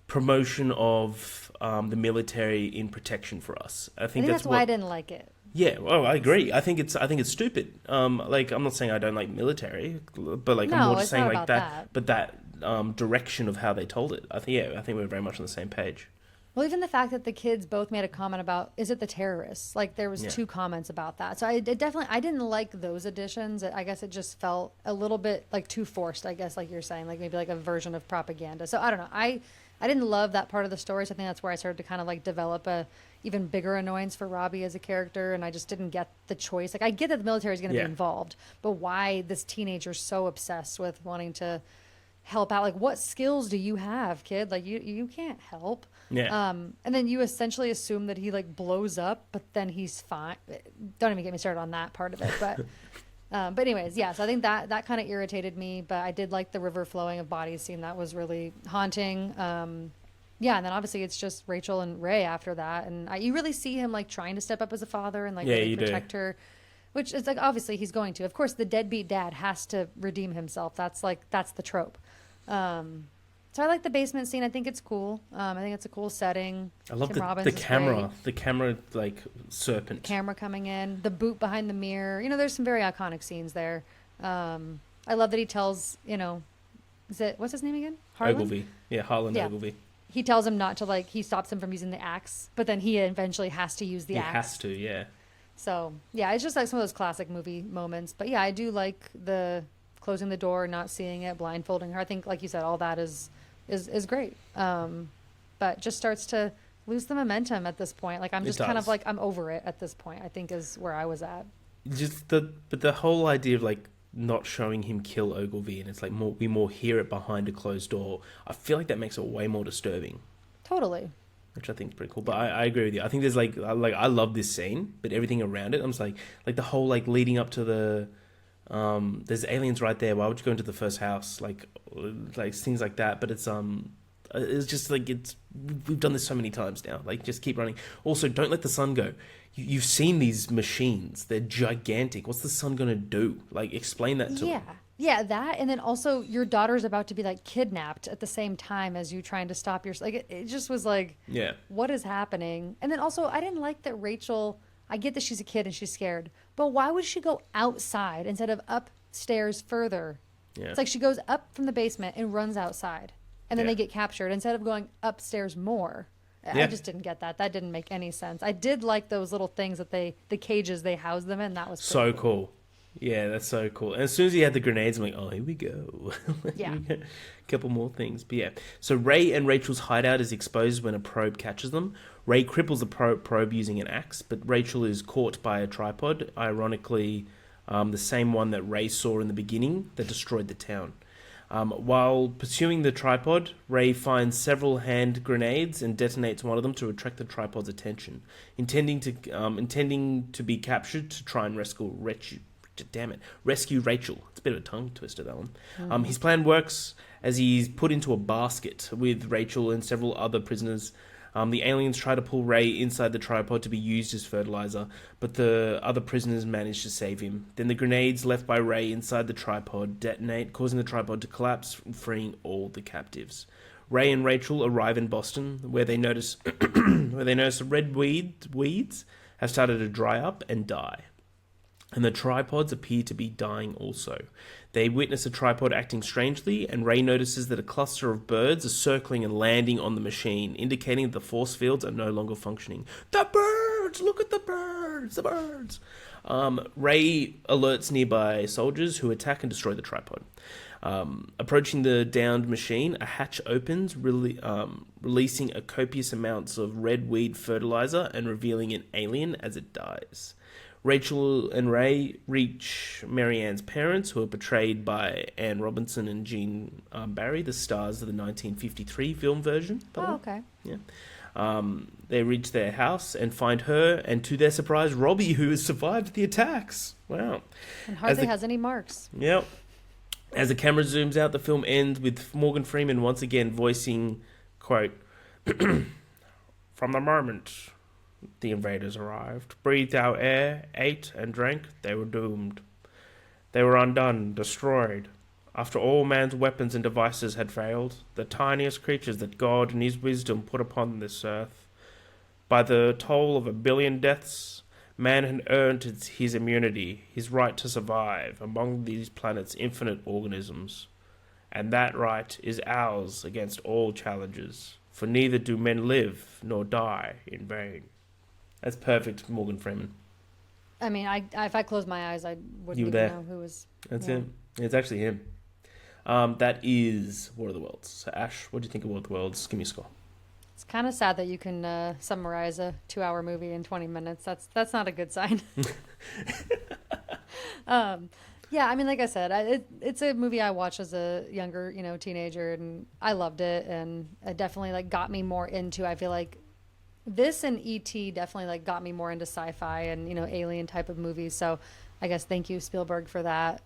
A: promotion of the military in protection for us. I think that's
B: why I didn't like it.
A: Yeah, well, I agree. I think it's stupid. Like, I'm not saying I don't like military, but like I'm more just saying like that. But that direction of how they told it, I think we're very much on the same page.
B: Well, even the fact that the kids both made a comment about, is it the terrorists? Like there was two comments about that. So I didn't like those additions. I guess it just felt a little bit like too forced, I guess, like you're saying, like maybe like a version of propaganda. So I don't know. I didn't love that part of the story. So I think that's where I started to kind of like develop a even bigger annoyance for Robbie as a character. And I just didn't get the choice. Like I get that the military is going to be involved, but why this teenager's so obsessed with wanting to help out? Like what skills do you have, kid? Like you can't help.
A: Yeah.
B: And then you essentially assume that he like blows up, but then he's fine. Don't even get me started on that part of it. But anyways, yeah. So I think that kind of irritated me, but I did like the river flowing of bodies scene. That was really haunting. Yeah. And then obviously it's just Rachel and Ray after that. And you really see him like trying to step up as a father and like really protect her, which is like, obviously he's going to. Of course, the deadbeat dad has to redeem himself. That's the trope. So I like the basement scene. I think it's cool. I think it's a cool setting.
A: I love the camera. The camera, like, serpent.
B: The camera coming in. The boot behind the mirror. You know, there's some very iconic scenes there. I love that he tells, what's his name again? Harlan?
A: Ogilvy. Yeah, Harlan Ogilvy.
B: He tells him not to, like, he stops him from using the axe, but then he eventually has to use the axe.
A: He has to, yeah.
B: So, yeah, it's just like some of those classic movie moments. But, yeah, I do like the closing the door, not seeing it, blindfolding her. I think, like you said, all that is great. But just starts to lose the momentum at this point. Like I'm just kind of like, I'm over it at this point, I think is where I was at.
A: But the whole idea of like not showing him kill Ogilvy, and it's like we more hear it behind a closed door. I feel like that makes it way more disturbing.
B: Totally.
A: Which I think is pretty cool. But I agree with you. I think there's like I love this scene, but everything around it, I'm just like the whole like leading up to the there's aliens right there. Why would you go into the first house? Like things like that. But it's just like we've done this so many times now. Like just keep running. Also, don't let the sun go. You've seen these machines. They're gigantic. What's the sun gonna do? Like explain that to them.
B: Yeah, that, and then also your daughter's about to be like kidnapped at the same time as you trying to stop your like. It just was like, what is happening? And then also, I didn't like that Rachel. I get that she's a kid and she's scared, but why would she go outside instead of upstairs further? Yeah. It's like she goes up from the basement and runs outside, and then they get captured instead of going upstairs more. I just didn't get that. That didn't make any sense. I did like those little things that the cages they housed them in. That was
A: so cool. Yeah, that's so cool. And as soon as he had the grenades, I'm like, oh, here we go.
B: Yeah.
A: A couple more things. But yeah. So Ray and Rachel's hideout is exposed when a probe catches them. Ray cripples the probe using an axe, but Rachel is caught by a tripod, ironically the same one that Ray saw in the beginning that destroyed the town. While pursuing the tripod, Ray finds several hand grenades and detonates one of them to attract the tripod's attention, intending to be captured to try and rescue Rachel. It's a bit of a tongue twister, that one. His plan works as he's put into a basket with Rachel and several other prisoners. The aliens try to pull Ray inside the tripod to be used as fertilizer, but the other prisoners manage to save him. Then the grenades left by Ray inside the tripod detonate, causing the tripod to collapse, freeing all the captives. Ray and Rachel arrive in Boston, where they notice the red weeds have started to dry up and die. And the tripods appear to be dying also. They witness a tripod acting strangely, and Ray notices that a cluster of birds are circling and landing on the machine, indicating that the force fields are no longer functioning. The birds! Look at the birds! The birds! Ray alerts nearby soldiers who attack and destroy the tripod. Approaching the downed machine, a hatch opens, releasing a copious amounts of red weed fertilizer and revealing an alien as it dies. Rachel and Ray reach Marianne's parents, who are portrayed by Anne Robinson and Jean Barry, the stars of the 1953 film version.
B: Oh, okay.
A: Yeah. They reach their house and find her, and to their surprise, Robbie, who has survived the attacks. Wow.
B: And hardly has any marks.
A: Yep. As the camera zooms out, the film ends with Morgan Freeman once again voicing, quote, "From the moment the invaders arrived, breathed our air, ate and drank, they were doomed. They were undone, destroyed. After all man's weapons and devices had failed, the tiniest creatures that God in his wisdom put upon this earth, by the toll of 1 billion deaths, man had earned his immunity, his right to survive among these planet's infinite organisms. And that right is ours against all challenges, for neither do men live nor die in vain." That's perfect, Morgan Freeman.
B: I mean, if I closed my eyes, I wouldn't even know who was...
A: That's him. It's actually him. That is War of the Worlds. So, Ash, what do you think of War of the Worlds? Give me a score.
B: It's kind of sad that you can summarize a 2-hour movie in 20 minutes. That's not a good sign. Yeah, I mean, like I said, it's a movie I watched as a younger, teenager, and I loved it, and it definitely got me more into. I feel like this and E.T. definitely got me more into sci-fi and alien type of movies. So I guess thank you, Spielberg, for that.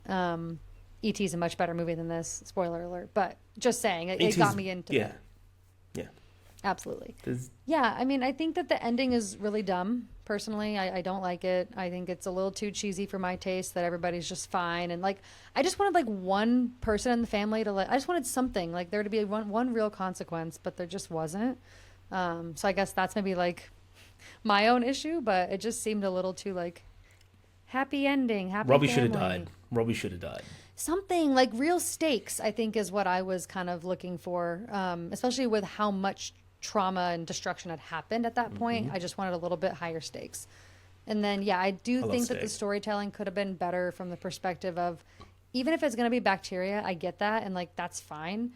B: E.T. is a much better movie than this. Spoiler alert, but just saying it got me into that.
A: Yeah,
B: absolutely. Yeah, I mean, I think that the ending is really dumb. Personally, I don't like it. I think it's a little too cheesy for my taste. That everybody's just fine, and I just wanted one person in the family to I just wanted something there to be one real consequence, but there just wasn't. So I guess that's maybe my own issue, but it just seemed a little too happy ending, happy
A: Robbie
B: family.
A: Robbie should have died.
B: Something real stakes, I think, is what I was kind of looking for, especially with how much trauma and destruction had happened at that point. I just wanted a little bit higher stakes. And then, yeah, I think that the storytelling could have been better from the perspective of, even if it's going to be bacteria, I get that, and that's fine.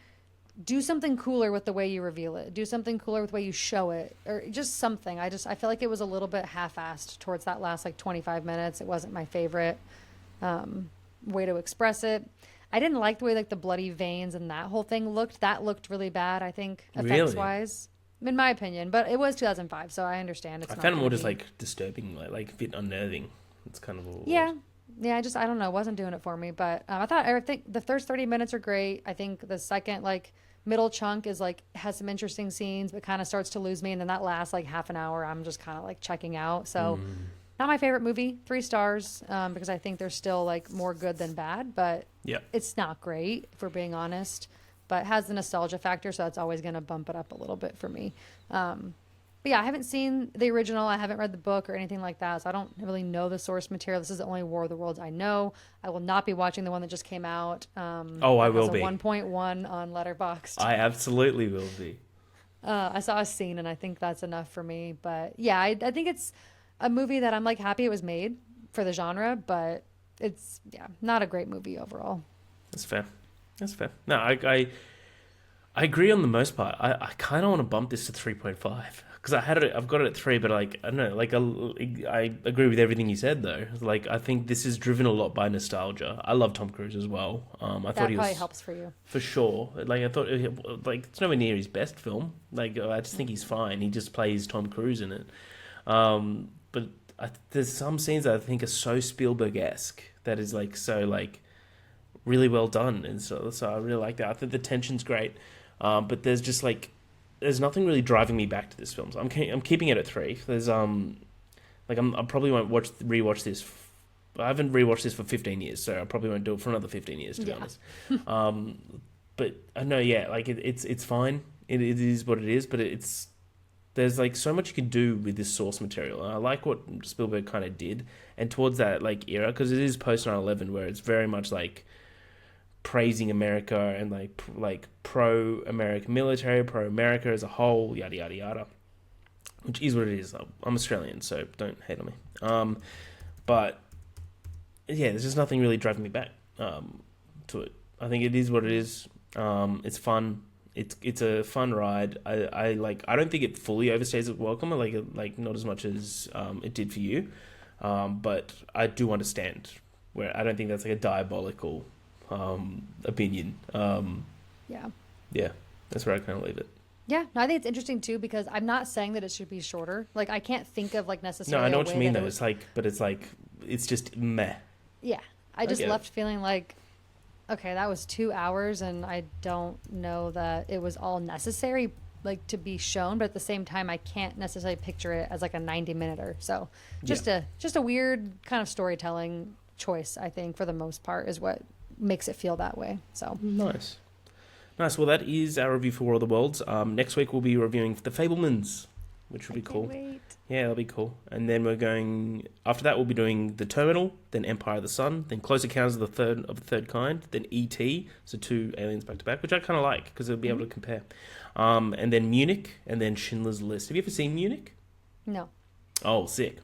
B: Do something cooler with the way you reveal it. Do something cooler with the way you show it, or just something. I feel like it was a little bit half-assed towards that last 25 minutes. It wasn't my favorite. way to express it. I didn't like the way like the bloody veins and that whole thing looked. That looked really bad, I think, effects wise, in my opinion. But it was 2005, so I understand.
A: I found it more just like disturbing, like a bit unnerving. It's kind of all.
B: Yeah. I don't know. It wasn't doing it for me. But I think the first 30 minutes are great. I think the second like middle chunk is like has some interesting scenes, but kind of starts to lose me. And then that last like half an hour, I'm just kind of like checking out. So. Not my favorite movie, 3 stars, because I think there's still like more good than bad, but it's not great if we're being honest. But it has the nostalgia factor, so that's always going to bump it up a little bit for me. But yeah, I haven't seen the original. I haven't read the book or anything like that, so I don't really know the source material. This is the only War of the Worlds I know. I will not be watching the one that just came out.
A: I will be.
B: 1.1 on Letterboxd.
A: I absolutely will be.
B: I saw a scene, and I think that's enough for me. But yeah, I think it's a movie that I'm like happy it was made for the genre, but it's not a great movie overall.
A: That's fair. No, I agree on the most part. I kind of want to bump this to 3.5 because I've got it at 3, but like I don't know, like I agree with everything you said though. Like I think this is driven a lot by nostalgia. I love Tom Cruise as well. I thought he
B: probably helps for you
A: for sure. Like I thought, like it's nowhere near his best film. Like I just think he's fine. He just plays Tom Cruise in it. But there's some scenes that I think are so Spielberg-esque that is like so like really well done, and so I really like that. I think the tension's great, but there's nothing really driving me back to this film. So I'm keeping it at 3. There's I probably won't rewatch this. I haven't rewatched this for 15 years, so I probably won't do it for another 15 years to be honest. But I know, like it's fine. It is what it is, but there's like so much you can do with this source material, and I like what Spielberg kind of did, and towards that like era, because it is post 9/11 where it's very much like praising America and like pro American military, pro America as a whole, yada yada yada, which is what it is. I'm Australian, so don't hate on me. But yeah, there's just nothing really driving me back to it. I think it is what it is. It's fun. It's a fun ride. I don't think it fully overstays its welcome. Like not as much as it did for you, but I do understand where I don't think that's like a diabolical opinion. Yeah, that's where I kind of leave it.
B: Yeah, no, I think it's interesting too because I'm not saying that it should be shorter. Like I can't think of like necessarily.
A: No, I know what you mean though. It's just meh.
B: Yeah, I just left feeling like. Okay, that was 2 hours, and I don't know that it was all necessary, like to be shown. But at the same time, I can't necessarily picture it as like a 90-minute. So, just a weird kind of storytelling choice. I think for the most part is what makes it feel that way. So
A: nice. Well, that is our review for War of the Worlds. Next week we'll be reviewing The Fablemans, which will be cool.
B: Wait.
A: Yeah, that'll be cool. And then after that we'll be doing The Terminal, then Empire of the Sun, then Close Encounters of the Third Kind, then E.T., so 2 aliens back to back, which I kind of like because they'll be able to compare. And then Munich, and then Schindler's List. Have you ever seen Munich?
B: No.
A: Oh, sick.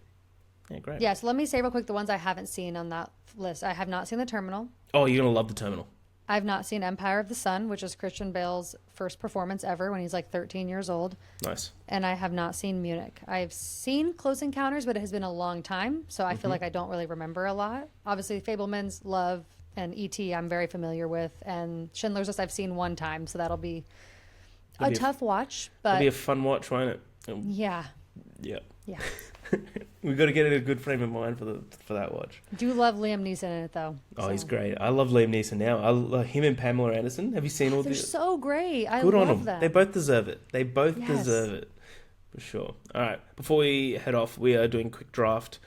A: Yeah, great.
B: Yeah, so let me say real quick the ones I haven't seen on that list. I have not seen The Terminal.
A: Oh, you're going to love The Terminal.
B: I've not seen Empire of the Sun, which is Christian Bale's first performance ever when he's like 13 years old.
A: Nice.
B: And I have not seen Munich. I've seen Close Encounters, but it has been a long time, so I feel like I don't really remember a lot. Obviously, Fablemans, Love, and E.T. I'm very familiar with, and Schindler's List I've seen one time, so that'll be a tough watch. But
A: it'll be a fun watch, won't it?
B: Yeah.
A: Yeah.
B: Yeah.
A: We've got to get in a good frame of mind for that watch.
B: Do love Liam Neeson in it though.
A: Oh, he's great. I love Liam Neeson now. I love him and Pamela Anderson. Have you seen all
B: they're so great. I
A: good
B: love
A: on them.
B: them.
A: They both deserve it. They both deserve it for sure. All right. Before we head off, we are doing a quick draft.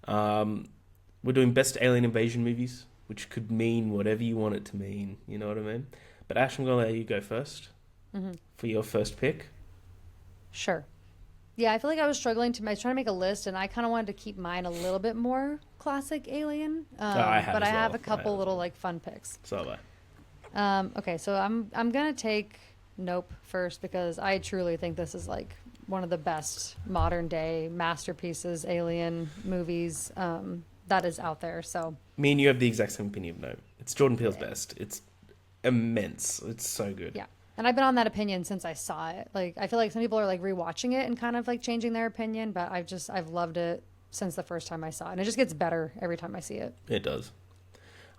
A: We're doing best alien invasion movies, which could mean whatever you want it to mean. You know what I mean? But Ash, I'm going to let you go first for your first pick.
B: Sure. Yeah, I feel like I was struggling I was trying to make a list, and I kind of wanted to keep mine a little bit more classic Alien. But I have a couple little like fun picks.
A: So have I.
B: Okay, so I'm gonna take Nope first because I truly think this is like one of the best modern day masterpieces, Alien movies that is out there. So
A: me and you have the exact same opinion of Nope. It's Jordan Peele's best. It's immense. It's so good.
B: Yeah. And I've been on that opinion since I saw it. Like, I feel like some people are like rewatching it and kind of like changing their opinion, but I've loved it since the first time I saw it. And it just gets better every time I see it.
A: It does.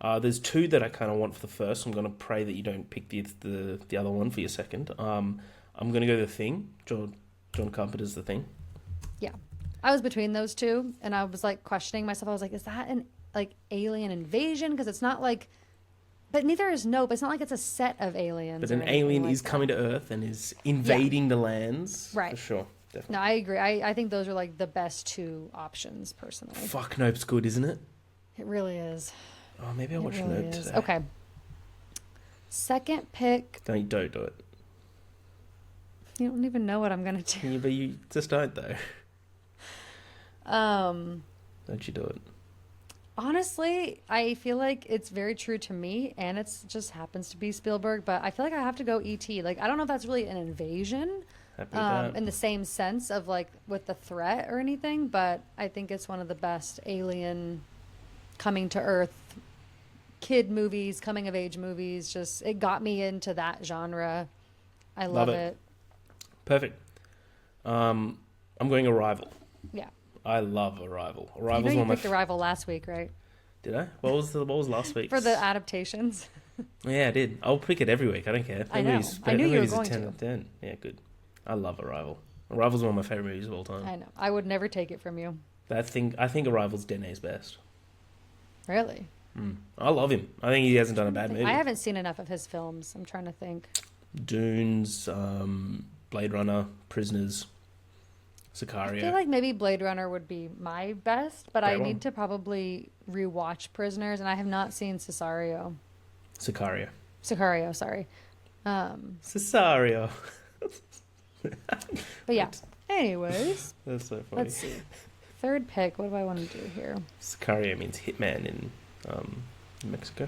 A: There's two that I kind of want for the first. I'm going to pray that you don't pick the other one for your second. I'm going to go The Thing. John Carpenter's The Thing.
B: Yeah. I was between those two, and I was like questioning myself. I was like, is that an like alien invasion? Because it's not like, but neither is Nope. It's not like it's a set of aliens.
A: But an alien is coming to Earth and is invading the lands.
B: Right.
A: For sure. Definitely.
B: No, I agree. I think those are like the best two options, personally.
A: Fuck, Nope's good, isn't it?
B: It really is.
A: Oh, maybe I'll watch Nope today.
B: Okay. Second pick.
A: Don't do it.
B: You don't even know what I'm going to do.
A: Yeah, but you just don't, though. Don't you do it?
B: Honestly, I feel like it's very true to me, and it's just happens to be Spielberg, but I feel like I have to go E.T. Like, I don't know if that's really an invasion in the same sense of like with the threat or anything, but I think it's one of the best alien coming to Earth kid movies, coming of age movies. Just, it got me into that genre. I love it.
A: Perfect. I'm going Arrival.
B: Yeah.
A: I love Arrival.
B: You picked Arrival last week, right?
A: Did I? What was last week's?
B: For the adaptations.
A: Yeah, I did. I'll pick it every week. I don't care.
B: I know. I knew you were going
A: 10
B: to.
A: Out of 10. Yeah, good. I love Arrival. Arrival's one of my favorite movies of all time.
B: I know. I would never take it from you.
A: I think Arrival's Dene's best.
B: Really?
A: I love him. I think he hasn't done a bad movie.
B: I haven't seen enough of his films. I'm trying to think.
A: Dunes, Blade Runner, Prisoners, Sicario.
B: I feel like maybe Blade Runner would be my best, but I need to probably rewatch Prisoners, and I have not seen Sicario, sorry.
A: Cesario.
B: But yeah. Anyways.
A: That's so funny.
B: Let's see. Third pick. What do I want to do here?
A: Sicario means hitman in Mexico.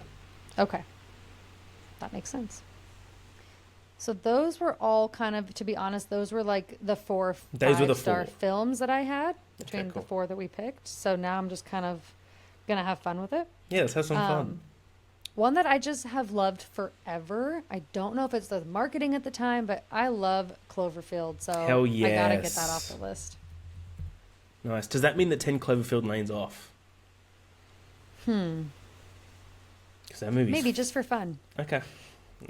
B: Okay. That makes sense. So those were all kind of, to be honest, those were like the 4 5-star films that I had between the 4 that we picked. So now I'm just kind of going to have fun with it.
A: Yeah, let's have some fun.
B: One that I just have loved forever. I don't know if it's the marketing at the time, but I love Cloverfield. So
A: Hell yes.
B: I got to get that off the list.
A: Nice. Does that mean that 10 Cloverfield Lane's off? Because that movie's...
B: Maybe just for fun.
A: Okay.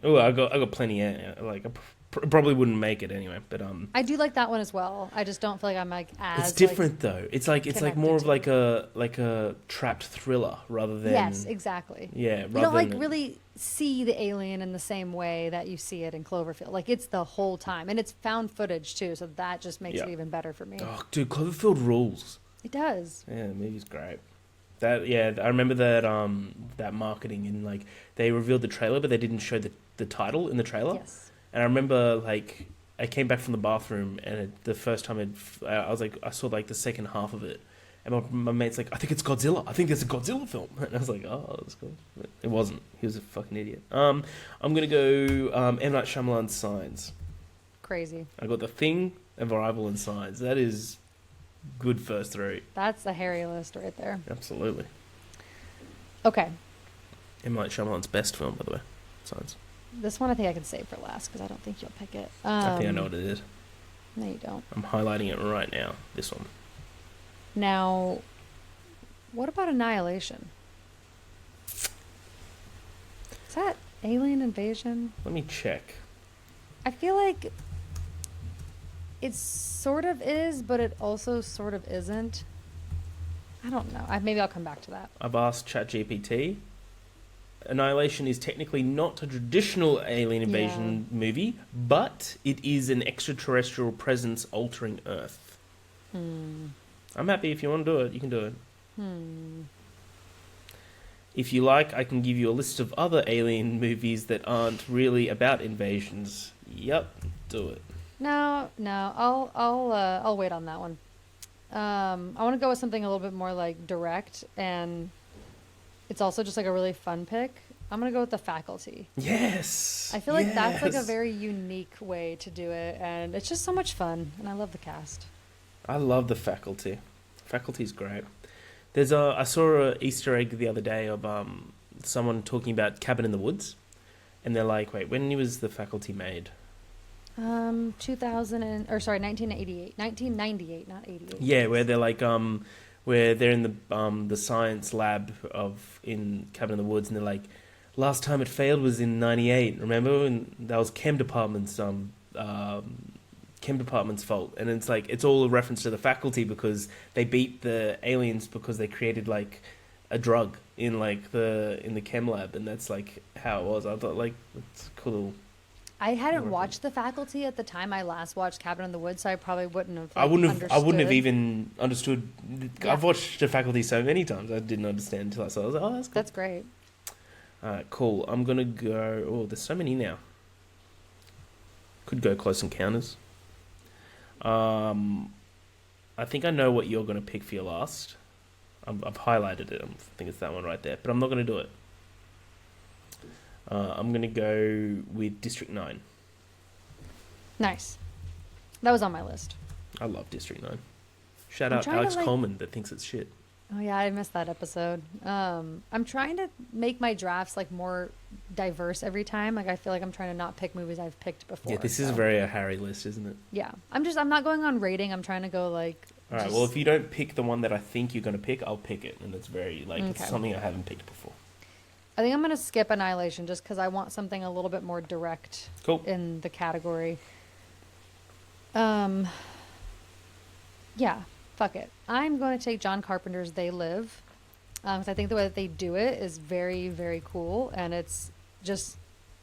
A: Oh, I got plenty. Like, I probably wouldn't make it anyway, but
B: I do like that one as well. I just don't feel like I'm like as.
A: It's different though. It's like more of like a trapped thriller rather than.
B: Yes, exactly.
A: Yeah,
B: you don't like really see the alien in the same way that you see it in Cloverfield. Like it's the whole time, and it's found footage too, so that just makes it even better for me.
A: Oh, dude, Cloverfield rules.
B: It does.
A: Yeah, the movie's great. I remember that marketing and like they revealed the trailer, but they didn't show the title in the trailer.
B: Yes.
A: And I remember like I came back from the bathroom and the first time I was like I saw like the second half of it, and my mate's like, I think it's Godzilla. I think it's a Godzilla film. And I was like, oh, that's cool. But it wasn't. He was a fucking idiot. I'm gonna go M. Night Shyamalan's Signs.
B: Crazy.
A: I got The Thing, Arrival, and Signs. That is good first 3.
B: That's a hairy list right there.
A: Absolutely.
B: Okay.
A: M. Night Shyamalan's best film, by the way. Signs.
B: This one I think I can save for last because I don't think you'll pick it.
A: I think I know what it is.
B: No, you don't.
A: I'm highlighting it right now. This one.
B: Now, what about Annihilation? Is that alien invasion?
A: Let me check.
B: I feel like it sort of is, but it also sort of isn't. I don't know. Maybe I'll come back to that.
A: I've asked ChatGPT. Annihilation is technically not a traditional alien invasion movie, but it is an extraterrestrial presence altering Earth. I'm happy. If you want to do it, you can do it. If you like, I can give you a list of other alien movies that aren't really about invasions. Yep, do it.
B: No, I'll wait on that one. I want to go with something a little bit more like direct, and it's also just like a really fun pick. I'm gonna go with The Faculty.
A: Yes.
B: I feel like that's like a very unique way to do it, and it's just so much fun, and I love the cast.
A: I love The Faculty. Faculty's great. I saw an Easter egg the other day of someone talking about Cabin in the Woods, and they're like, wait, when was The Faculty made?
B: 1988, not 88.
A: Yeah, where they're like, where they're in the science lab in Cabin in the Woods, and they're like, last time it failed was in '98. Remember? And that was chem department's fault. And it's like it's all a reference to the faculty because they beat the aliens because they created like a drug in the chem lab, and that's like how it was. I thought like it's cool.
B: I hadn't watched The Faculty at the time I last watched Cabin in the Woods, so I probably wouldn't have.
A: I wouldn't have even understood.
B: Yeah.
A: I've watched The Faculty so many times, I didn't understand until I saw it. I was like, oh, that's cool.
B: That's great.
A: Alright, cool. I'm gonna go. Oh, there's so many now. Could go Close Encounters. I think I know what you're gonna pick for your last. I've highlighted it. I think it's that one right there, but I'm not gonna do it. I'm gonna go with District 9.
B: Nice. That was on my list.
A: I love District 9. Shout
B: I'm
A: out
B: trying to,
A: Alex
B: like-
A: Coleman that thinks it's shit.
B: Oh yeah, I missed that episode. I'm trying to make my drafts like more diverse every time. Like I feel like I'm trying to not pick movies I've picked before.
A: Yeah, this is very a Harry list, isn't it?
B: Yeah, I'm not going on rating. I'm trying to go like.
A: All right.
B: just-
A: Well, if you don't pick the one that I think you're gonna pick, I'll pick it, and it's very like
B: Okay.
A: it's something I haven't picked before.
B: I think I'm gonna skip Annihilation just because I want something a little bit more direct
A: Cool.
B: in the category. Yeah, fuck it. I'm going to take John Carpenter's They Live. 'Cause I think the way that they do it is very, very cool, and it's just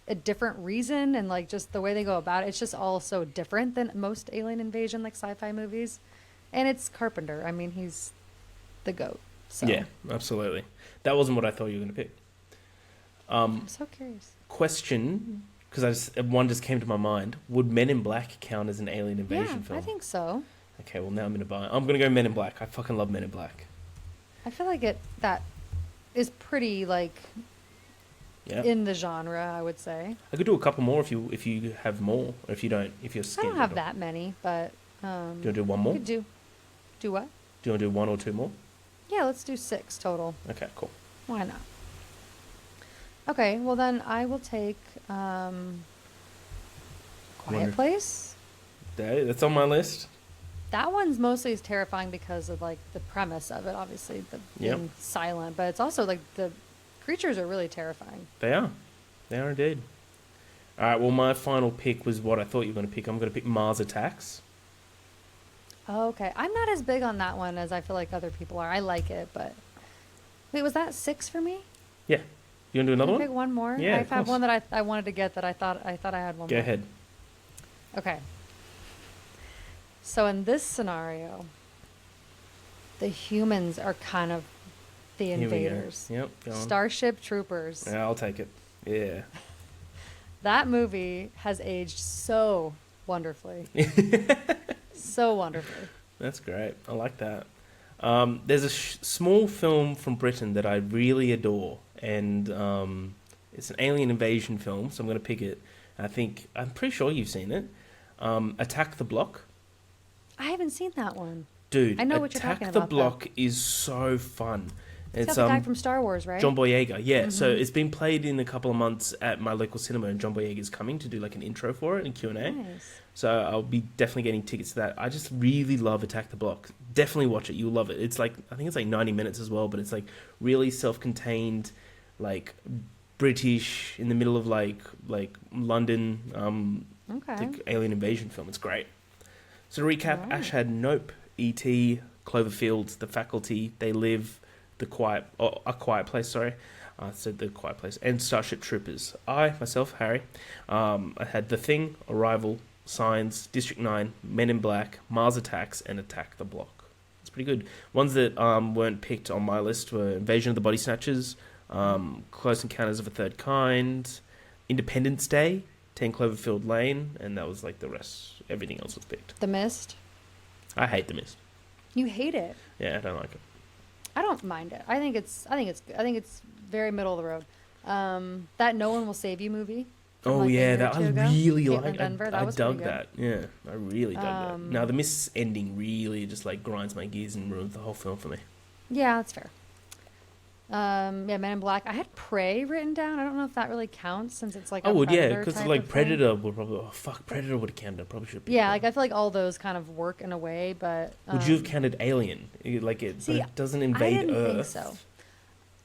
B: a different reason, and like just the way they go about it. It's just all so different than most alien invasion like sci-fi movies, and it's Carpenter. I mean, he's the GOAT. So
A: Yeah, absolutely. That wasn't what I thought you were gonna pick.
B: I'm so curious.
A: Question, because one just came to my mind. Would Men in Black count as an alien invasion
B: Yeah,
A: film?
B: I think so.
A: Okay, well now I'm gonna go Men in Black. I fucking love Men in Black.
B: I feel like that is pretty like
A: Yeah.
B: in the genre, I would say.
A: I could do a couple more if you have more, or if you're
B: I
A: scared.
B: don't have that many, but
A: Do you want to do one more?
B: we could do what?
A: Do you want to do one or two more?
B: Yeah, let's do 6 total.
A: Okay, cool.
B: Why not? Okay, well then I will take Quiet
A: Wonder-
B: Place.
A: That's on my list.
B: That one's mostly terrifying because of like the premise of it, obviously, the
A: Yep.
B: being silent, but it's also like the creatures are really terrifying.
A: They are indeed. All right. Well, my final pick was what I thought you were going to pick. I'm going to pick Mars Attacks.
B: Oh, okay, I'm not as big on that one as I feel like other people are. I like it, but wait, was that 6 for me?
A: Yeah. You want to do another
B: Can I
A: one?
B: pick one more?
A: Yeah,
B: I
A: of
B: had
A: course.
B: one that I wanted to get that I thought I had one
A: Go
B: more.
A: ahead.
B: Okay. So in this scenario, the humans are kind of the
A: Here we go.
B: invaders.
A: Yep. Go on.
B: Starship Troopers.
A: Yeah, I'll take it. Yeah.
B: That movie has aged so wonderfully. So wonderfully.
A: That's great. I like that. There's a small film from Britain that I really adore, and it's an alien invasion film, so I'm going to pick it. I'm pretty sure you've seen it. Attack the Block.
B: I haven't seen that one.
A: Dude,
B: I know what you're talking
A: Attack the
B: about, though.
A: Block is so fun.
B: It's got the guy from Star Wars, right?
A: John Boyega, yeah. So
B: Mhm.
A: it's been played in a couple of months at my local cinema, and John Boyega is coming to do like an intro for it and Q&A.
B: Nice.
A: So I'll be definitely getting tickets to that. I just really love Attack the Block. Definitely watch it. You'll love it. It's like, I think it's like 90 minutes as well, but it's like really self-contained, like British in the middle of like London,
B: Okay.
A: like alien invasion film. It's great. So to recap,
B: Right.
A: Ash had Nope, E.T., Cloverfield, The Faculty, They Live, A Quiet Place, sorry. I said The Quiet Place, and Starship Troopers. I, myself, Harry, I had The Thing, Arrival, Signs, District 9, Men in Black, Mars Attacks, and Attack the Block. It's pretty good. Ones that weren't picked on my list were Invasion of the Body Snatchers, Close Encounters of a Third Kind, Independence Day, 10 Cloverfield Lane, and that was like the rest. Everything else was picked.
B: The Mist.
A: I hate The Mist.
B: You hate it.
A: Yeah, I don't like it.
B: I don't mind it. I think it's very middle of the road. That No One Will Save You movie. from,
A: Oh
B: like, a
A: yeah,
B: year or
A: that I
B: two ago.
A: really
B: Caitlin
A: liked.
B: Denver, that
A: I
B: was
A: dug
B: pretty good.
A: that. Yeah, I really dug that.
B: Um,
A: Now the Mist ending really just like grinds my gears and ruins the whole film for me.
B: Yeah, that's fair. Yeah, Men in Black. I had Prey written down. I don't know if that really counts since it's like a
A: Oh, yeah,
B: Predator
A: because
B: type
A: like
B: of thing.
A: Predator would probably. Oh, fuck, Predator would have counted. Probably should have.
B: Yeah, like I feel like all those kind of work in a way, but
A: Would you have counted Alien? Like it,
B: See,
A: but it doesn't
B: I
A: invade
B: didn't
A: Earth.
B: think so.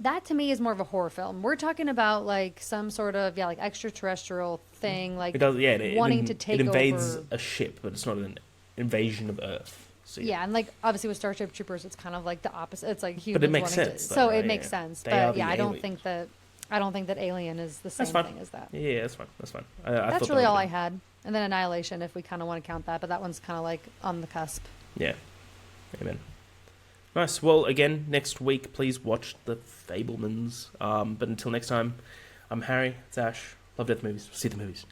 B: That to me is more of a horror film. We're talking about like some sort of like extraterrestrial thing, like
A: It does, yeah. It,
B: wanting
A: it,
B: to take
A: it invades
B: over.
A: a ship, but it's not an invasion of Earth. So,
B: Yeah, and like obviously with Starship Troopers, it's kind of like the opposite. It's like humans
A: But it makes
B: wanting
A: sense,
B: to.
A: though,
B: So
A: right?
B: it makes
A: Yeah.
B: sense.
A: They are
B: But
A: the
B: yeah, I don't
A: alien.
B: think that Alien is the same
A: That's fine.
B: thing as that.
A: Yeah, that's fine. That's fine. I
B: That's
A: thought
B: really
A: that
B: all I
A: would've
B: had. And then Annihilation, if we kind of want to count that, but that one's kind of like on the cusp.
A: been- Yeah. Amen. Nice. Well, again, next week, please watch The Fablemans. But until next time, I'm Harry. It's Ash. Love Death Movies. See the movies.